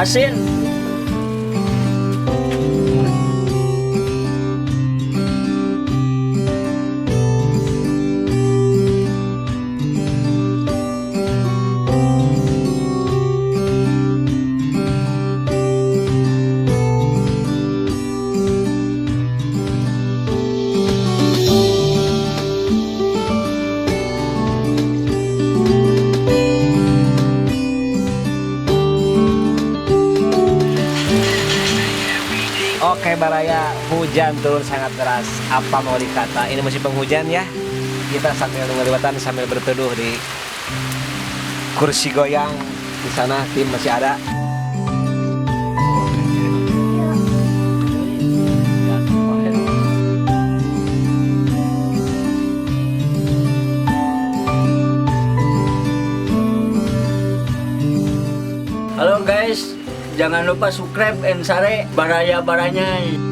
asin. Oke Baraya, hujan turun sangat deras. Apa mau dikata? Ini musim penghujan ya. Kita sambil ngelibatan sambil berteduh di kursi goyang. Di sana tim masih ada. Halo guys, jangan lupa subscribe and share Baraya Baranya.